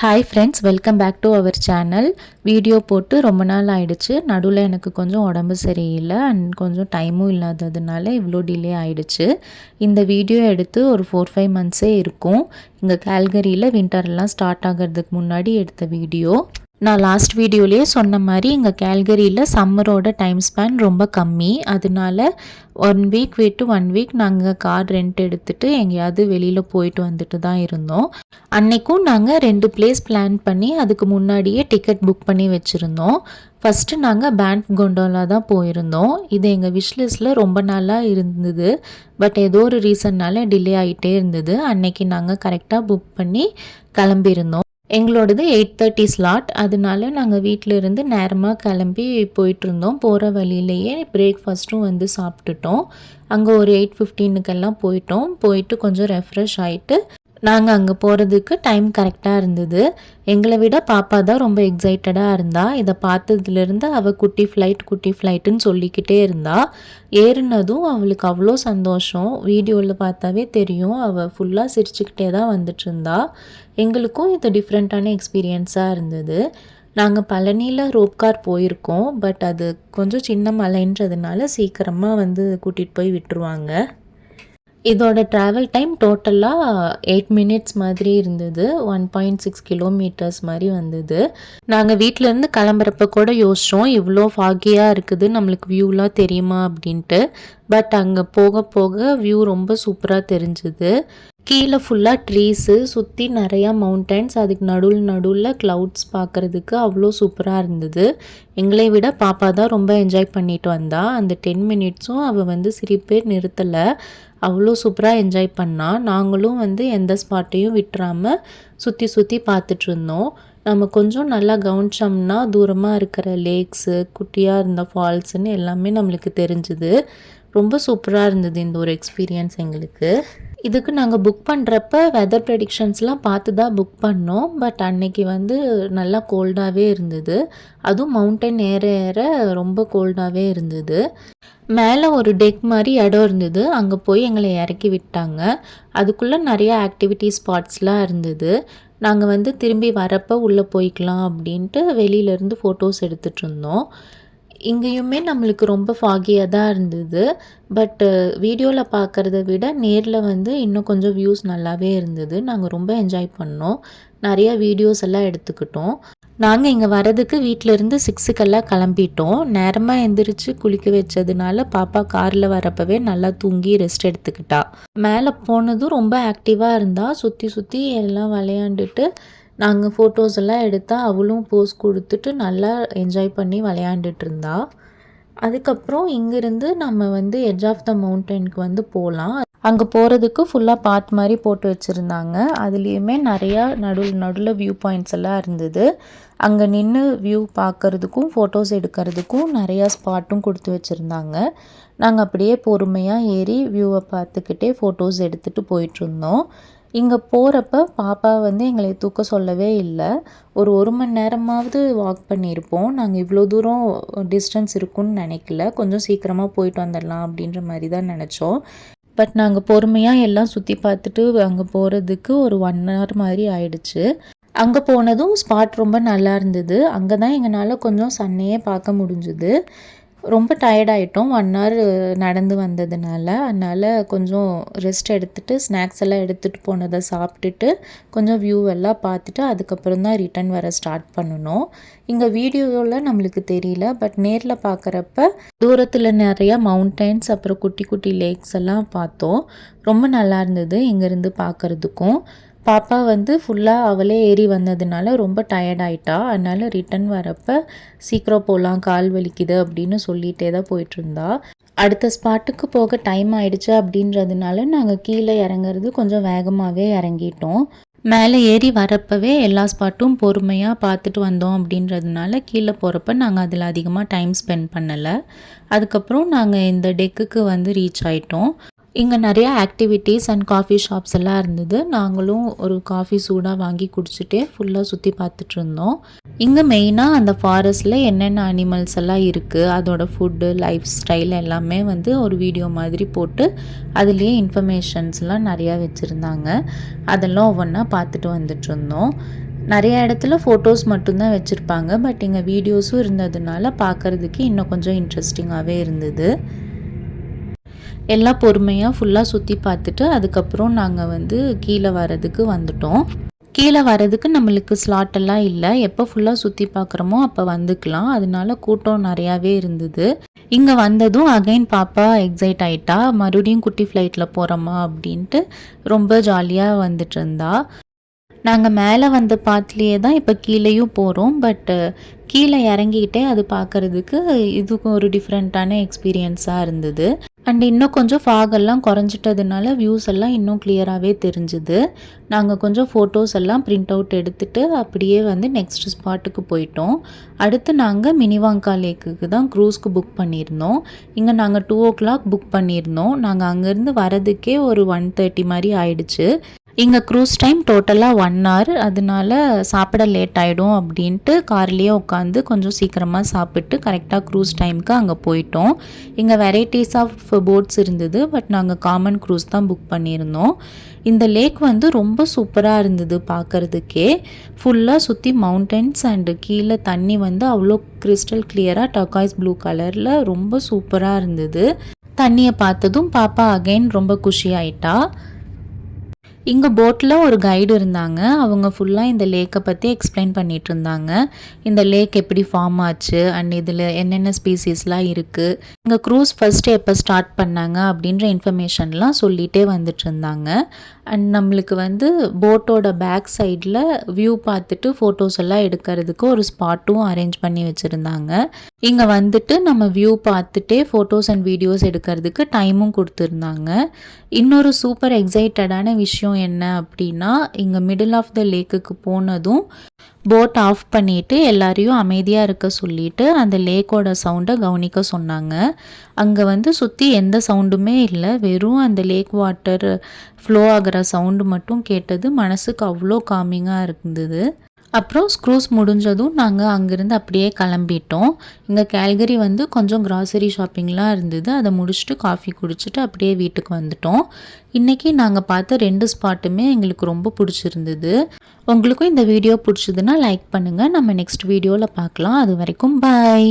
Hi friends, welcome back to our channel. Video போட்டு ரொம்ப நாள் ஆயிடுச்சு. நடுவில் எனக்கு கொஞ்சம் உடம்பு சரியில்லை அண்ட் கொஞ்சம் டைமும் இல்லாததுனால இவ்வளோ டிலே ஆயிடுச்சு. இந்த வீடியோ எடுத்து ஒரு 4-5 மந்த்ஸே இருக்கும். இங்கே கால்கரியில் வின்டர்லாம் ஸ்டார்ட் ஆகிறதுக்கு முன்னாடி எடுத்த வீடியோ. நான் லாஸ்ட் வீடியோலேயே சொன்ன மாதிரி இங்கே கால்கரியில் சம்மரோட டைம் ஸ்பேன் ரொம்ப கம்மி. அதனால 1 வீக் விட்டு 1 வீக் நாங்கள் கார் ரெண்ட் எடுத்துகிட்டு எங்கேயாவது வெளியில் போயிட்டு வந்துட்டு தான் இருந்தோம். அன்றைக்கும் நாங்கள் 2 பிளேஸ் பிளான் பண்ணி அதுக்கு முன்னாடியே டிக்கெட் புக் பண்ணி வச்சுருந்தோம். ஃபஸ்ட்டு நாங்கள் பேண்ட் கொண்டோலா தான் போயிருந்தோம். இது எங்கள் விஷ்லிஸ்ட்டில் ரொம்ப நாளாக இருந்தது. பட் ஏதோ ஒரு ரீசன்னால் டிலே ஆகிட்டே இருந்தது. அன்னைக்கு நாங்கள் கரெக்டாக புக் பண்ணி கிளம்பியிருந்தோம். எங்களோடது 8:30 ஸ்லாட். அதனால நாங்கள் வீட்டில் இருந்து நேரமாக கிளம்பி போயிட்டுருந்தோம். போகிற வழியிலேயே பிரேக்ஃபாஸ்ட்டும் வந்து சாப்பிட்டுட்டோம். அங்கே ஒரு 8:15க்கெல்லாம் போயிட்டு கொஞ்சம் ரெஃப்ரெஷ் ஆகிட்டு நாங்கள் அங்கே போகிறதுக்கு டைம் கரெக்டாக இருந்தது. எங்களை விட பாப்பா தான் ரொம்ப எக்ஸைட்டடாக இருந்தா. இதை பார்த்ததுலேருந்து அவள் குட்டி ஃப்ளைட்டுன்னு சொல்லிக்கிட்டே இருந்தா. ஏறினதும் அவளுக்கு அவ்வளோ சந்தோஷம். வீடியோவில் பார்த்தாவே தெரியும், அவள் ஃபுல்லாக சிரிச்சுக்கிட்டே தான் வந்துட்டு இருந்தா. எங்களுக்கும் இது டிஃப்ரெண்ட்டான எக்ஸ்பீரியன்ஸாக இருந்தது. நாங்கள் பழனியில் ரோப் கார் போயிருக்கோம். பட் அது கொஞ்சம் சின்ன மலைன்றதுனால சீக்கிரமாக வந்து கூட்டிகிட்டு போய் விட்டுருவாங்க. இதோட ட்ராவல் டைம் டோட்டலாக 8 மினிட்ஸ் மாதிரி இருந்தது. 1.6 கிலோமீட்டர்ஸ் மாதிரி வந்தது. நாங்கள் வீட்டிலேருந்து கிளம்புறப்ப கூட யோசித்தோம், இவ்வளோ ஃபாகியாக இருக்குது, நம்மளுக்கு வியூலாம் தெரியுமா அப்படின்ட்டு. பட் அங்கே போக போக வியூ ரொம்ப சூப்பராக தெரிஞ்சுது. கீழே ஃபுல்லாக ட்ரீஸு, சுற்றி நிறையா மவுண்டன்ஸ், அதுக்கு நடுவில் க்ளவுட்ஸ் பார்க்குறதுக்கு அவ்வளோ சூப்பராக இருந்தது. எங்களை விட பாப்பா தான் ரொம்ப என்ஜாய் பண்ணிட்டு வந்தா. அந்த 10 மினிட்ஸும் அவள் வந்து சிரிப்பே நிறுத்தலை. அவ்வளோ சூப்பராக என்ஜாய் பண்ணா. நாங்களும் வந்து எந்த ஸ்பாட்டையும் விட்டுறாமல் சுற்றி பார்த்துட்ருந்தோம். நம்ம கொஞ்சம் நல்லா கவனிச்சோம்னா தூரமாக இருக்கிற லேக்ஸு, குட்டியாக இருந்த ஃபால்ஸுன்னு எல்லாமே நம்மளுக்கு தெரிஞ்சுது. ரொம்ப சூப்பராக இருந்தது இந்த ஒரு எக்ஸ்பீரியன்ஸ் எங்களுக்கு. இதுக்கு நாங்கள் புக் பண்ணுறப்ப வெதர் ப்ரெடிக்ஷன்ஸ்லாம் பார்த்து தான் புக் பண்ணோம். பட் அன்னைக்கு வந்து நல்லா கோல்டாகவே இருந்தது. அதுவும் மவுண்டன் ஏற ரொம்ப கோல்டாகவே இருந்தது. மேலே ஒரு டெக் மாதிரி இடம் இருந்தது. அங்கே போய் எங்களை இறக்கி விட்டாங்க. அதுக்குள்ளே நிறையா ஆக்டிவிட்டி ஸ்பாட்ஸ்லாம் இருந்தது. நாங்கள் வந்து திரும்பி வரப்போ உள்ளே போய்க்கலாம் அப்படின்ட்டு வெளியிலேருந்து ஃபோட்டோஸ் எடுத்துகிட்டு இருந்தோம். இங்கேயுமே நம்மளுக்கு ரொம்ப ஃபாகியாக தான் இருந்தது. பட் வீடியோவில் பார்க்குறத விட நேரில் வந்து இன்னும் கொஞ்சம் வியூஸ் நல்லாவே இருந்தது. நாங்கள் ரொம்ப என்ஜாய் பண்ணோம். நிறையா வீடியோஸ் எல்லாம் எடுத்துக்கிட்டோம். நாங்கள் இங்கே வரதுக்கு வீட்டிலேருந்து 6க்கெல்லாம் கிளம்பிட்டோம். நேரமாக எந்திரிச்சு குளிக்க வச்சதுனால பாப்பா காரில் வரப்பவே நல்லா தூங்கி ரெஸ்ட் எடுத்துக்கிட்டா. மேலே போனதும் ரொம்ப ஆக்டிவாக இருந்தா. சுற்றி எல்லாம் விளையாண்டுட்டு நாங்கள் ஃபோட்டோஸ் எல்லாம் எடுத்தால் அவளும் போஸ் கொடுத்துட்டு நல்லா என்ஜாய் பண்ணி விளையாண்டுட்டு இருந்தா. அதுக்கப்புறம் இங்கேருந்து நம்ம வந்து எட்ஜ் ஆஃப் த மவுண்டனுக்கு வந்து போகலாம். அங்கே போகிறதுக்கு ஃபுல்லாக பாத் மாதிரி போட்டு வச்சுருந்தாங்க. அதுலேயுமே நிறையா நடுவில் வியூ பாயிண்ட்ஸ் எல்லாம் இருந்தது. அங்கே நின்று வியூ பார்க்குறதுக்கும் ஃபோட்டோஸ் எடுக்கிறதுக்கும் நிறையா ஸ்பாட்டும் கொடுத்து வச்சுருந்தாங்க. நாங்கள் அப்படியே பொறுமையாக ஏறி வியூவை பார்த்துக்கிட்டே ஃபோட்டோஸ் எடுத்துகிட்டு போயிட்டுருந்தோம். இங்கே போகிறப்ப பாப்பா வந்து எங்களை தூக்க சொல்லவே இல்லை. ஒரு மணி நேரமாவது வாக் பண்ணியிருப்போம். நாங்கள் இவ்வளோ தூரம் டிஸ்டன்ஸ் இருக்குன்னு நினைக்கல. கொஞ்சம் சீக்கிரமாக போயிட்டு வந்துடலாம் அப்படின்ற மாதிரி தான் நினச்சோம். பட் நாங்கள் பொறுமையாக எல்லாம் சுற்றி பார்த்துட்டு அங்கே போகிறதுக்கு ஒரு 1 hour மாதிரி ஆயிடுச்சு. அங்கே போனதும் ஸ்பாட் ரொம்ப நல்லா இருந்தது. அங்கே தான் எங்களால் கொஞ்சம் சன்னையே பார்க்க முடிஞ்சுது. ரொம்ப டயர்டாயிட்டோம் 1 hour நடந்து வந்ததுனால. அதனால் கொஞ்சம் ரெஸ்ட் எடுத்துகிட்டு ஸ்நாக்ஸ் எல்லாம் எடுத்துகிட்டு போனதை சாப்பிட்டுட்டு கொஞ்சம் வியூ எல்லாம் பார்த்துட்டு அதுக்கப்புறம் தான் ரிட்டன் வர ஸ்டார்ட் பண்ணணும். இங்கே வீடியோவில் நம்மளுக்கு தெரியல. பட் நேரில் பார்க்குறப்ப தூரத்தில் நிறையா மவுண்டன்ஸ் அப்புறம் குட்டி லேக்ஸ் எல்லாம் பார்த்தோம். ரொம்ப நல்லா இருந்தது இங்கேருந்து பார்க்குறதுக்கும். பாப்பா வந்து ஃபுல்லாக அவளே ஏறி வந்ததுனால ரொம்ப டயர்ட் ஆகிட்டா. அதனால் ரிட்டன் வரப்போ சீக்கிரம் போகலாம், கால் வலிக்குது அப்படின்னு சொல்லிகிட்டே தான் போயிட்டுருந்தா. அடுத்த ஸ்பாட்டுக்கு போக டைம் ஆயிடுச்சு அப்படின்றதுனால நாங்கள் கீழே இறங்குறது கொஞ்சம் வேகமாகவே இறங்கிட்டோம். மேலே ஏறி வரப்பவே எல்லா ஸ்பாட்டும் பொறுமையாக பார்த்துட்டு வந்தோம் அப்படின்றதுனால கீழே போகிறப்ப நாங்கள் அதில் அதிகமாக டைம் ஸ்பெண்ட் பண்ணலை. அதுக்கப்புறம் நாங்கள் இந்த டெக்குக்கு வந்து ரீச் ஆகிட்டோம். இங்கே நிறையா ஆக்டிவிட்டீஸ் அண்ட் காஃபி ஷாப்ஸ் எல்லாம் இருந்தது. நாங்களும் ஒரு காஃபி சூடாக வாங்கி குடிச்சிட்டே ஃபுல்லாக சுற்றி பார்த்துட்ருந்தோம். இங்கே மெயினாக அந்த ஃபாரஸ்ட்டில் என்னென்ன அனிமல்ஸ் எல்லாம் இருக்குது, அதோட ஃபுட்டு, லைஃப் ஸ்டைல் எல்லாமே வந்து ஒரு வீடியோ மாதிரி போட்டு அதுலேயே இன்ஃபர்மேஷன்ஸ்லாம் நிறையா வச்சுருந்தாங்க. அதெல்லாம் ஒவ்வொன்றா பார்த்துட்டு வந்துட்ருந்தோம். நிறைய இடத்துல ஃபோட்டோஸ் மட்டும்தான் வச்சுருப்பாங்க. பட் இங்கே வீடியோஸும் இருந்ததுனால பார்க்குறதுக்கு இன்னும் கொஞ்சம் இன்ட்ரெஸ்டிங்காகவே இருந்தது. எல்லாம் பொறுமையாக ஃபுல்லாக சுற்றி பார்த்துட்டு அதுக்கப்புறம் நாங்கள் வந்து கீழே வரதுக்கு வந்துட்டோம். கீழே வரதுக்கு நம்மளுக்கு ஸ்லாட் எல்லாம் இல்லை. எப்போ ஃபுல்லாக சுற்றி பார்க்குறோமோ அப்போ வந்துக்கலாம். அதனால கூட்டம் நிறையாவே இருந்தது. இங்கே வந்ததும் அகைன் பாப்பா எக்ஸைட் ஆகிட்டா. மறுபடியும் குட்டி ஃப்ளைட்டில் போகிறோமா அப்படின்ட்டு ரொம்ப ஜாலியாக வந்துட்டு இருந்தா. நாங்கள் மேலே வந்த பாத்துலேயே தான் இப்போ கீழேயும் போகிறோம். பட்டு கீழே இறங்கிக்கிட்டே அது பார்க்குறதுக்கு இதுக்கும் ஒரு டிஃப்ரெண்ட்டான எக்ஸ்பீரியன்ஸாக இருந்தது. அண்ட் இன்னும் கொஞ்சம் ஃபாகெல்லாம் குறைஞ்சிட்டதுனால வியூஸ் எல்லாம் இன்னும் கிளியராகவே தெரிஞ்சுது. நாங்கள் கொஞ்சம் ஃபோட்டோஸ் எல்லாம் பிரிண்ட் அவுட் எடுத்துகிட்டு அப்படியே வந்து நெக்ஸ்ட் ஸ்பாட்டுக்கு போயிட்டோம். அடுத்து நாங்கள் மினிவாங்கா லேக்குக்கு தான் க்ரூஸ்க்கு புக் பண்ணியிருந்தோம். இங்கே நாங்கள் 2 o'clock புக் பண்ணியிருந்தோம். நாங்கள் அங்கேருந்து வரதுக்கே ஒரு 1:30 மாதிரி ஆயிடுச்சு. இங்கே க்ரூஸ் டைம் டோட்டலாக 1 hour. அதனால சாப்பிட லேட் ஆகிடும் அப்படின்ட்டு கார்லேயே உட்காந்து கொஞ்சம் சீக்கிரமாக சாப்பிட்டு கரெக்டாக க்ரூஸ் டைமுக்கு அங்கே போயிட்டோம். இங்கே வெரைட்டிஸ் ஆஃப் போட்ஸ் இருந்தது. பட் நாங்கள் காமன் க்ரூஸ் தான் புக் பண்ணியிருந்தோம். இந்த லேக் வந்து ரொம்ப சூப்பராக இருந்தது பார்க்குறதுக்கே. ஃபுல்லாக சுற்றி மவுண்டன்ஸ் அண்டு கீழே தண்ணி வந்து அவ்வளோ கிறிஸ்டல் கிளியராக டர்காய்ஸ் ப்ளூ கலரில் ரொம்ப சூப்பராக இருந்தது. தண்ணியை பார்த்ததும் பாப்பா அகைன் ரொம்ப குஷி ஆயிட்டா. இங்கே போட்டில் ஒரு கைடு இருந்தாங்க. அவங்க ஃபுல்லாக இந்த லேக்கை பற்றி எக்ஸ்பிளைன் பண்ணிகிட்டு இருந்தாங்க. இந்த லேக் எப்படி ஃபார்ம் ஆச்சு அண்ட் இதில் என்னென்ன ஸ்பீசிஸ்லாம் இருக்குது, இங்கே க்ரூஸ் ஃபஸ்ட்டு எப்போ ஸ்டார்ட் பண்ணாங்க அப்படின்ற இன்ஃபர்மேஷன்லாம் சொல்லிகிட்டே வந்துட்டு இருந்தாங்க. அண்ட் நம்மளுக்கு வந்து போட்டோட பேக் சைடில் வியூ பார்த்துட்டு ஃபோட்டோஸ் எல்லாம் எடுக்கிறதுக்கு ஒரு ஸ்பாட்டும் அரேஞ்ச் பண்ணி வச்சுருந்தாங்க. இங்கே வந்துட்டு நம்ம வியூ பார்த்துட்டே ஃபோட்டோஸ் அண்ட் வீடியோஸ் எடுக்கிறதுக்கு டைமும் கொடுத்துருந்தாங்க. இன்னொரு சூப்பர் எக்ஸைட்டடான விஷயம் என்ன அப்படின்னா, இங்கே மிடில் ஆஃப் த லேக்குக்கு போனதும் போட் ஆஃப் பண்ணிவிட்டு எல்லாரையும் அமைதியாக இருக்க சொல்லிவிட்டு அந்த லேக்கோட சவுண்டை கவனிக்க சொன்னாங்க. அங்கே வந்து சுற்றி எந்த சவுண்டுமே இல்லை. வெறும் அந்த லேக் வாட்டர் ஃப்ளோ ஆகிற சவுண்டு மட்டும் கேட்டது. மனசுக்கு அவ்வளோ காமிங்காக இருந்தது. அப்புறம் க்ரூஸ் முடிஞ்சதும் நாங்கள் அங்கேருந்து அப்படியே கிளம்பிட்டோம். இங்கே கேல்கரி வந்து கொஞ்சம் கிராசரி ஷாப்பிங்லாம் இருந்தது. அதை முடிச்சுட்டு காஃபி குடிச்சிட்டு அப்படியே வீட்டுக்கு வந்துட்டோம். இன்றைக்கி நாங்கள் பார்த்த 2 ஸ்பாட்டுமே எங்களுக்கு ரொம்ப பிடிச்சிருந்தது. உங்களுக்கும் இந்த வீடியோ பிடிச்சதுன்னா லைக் பண்ணுங்கள். நம்ம நெக்ஸ்ட் வீடியோவில் பார்க்கலாம். அது வரைக்கும் பாய்.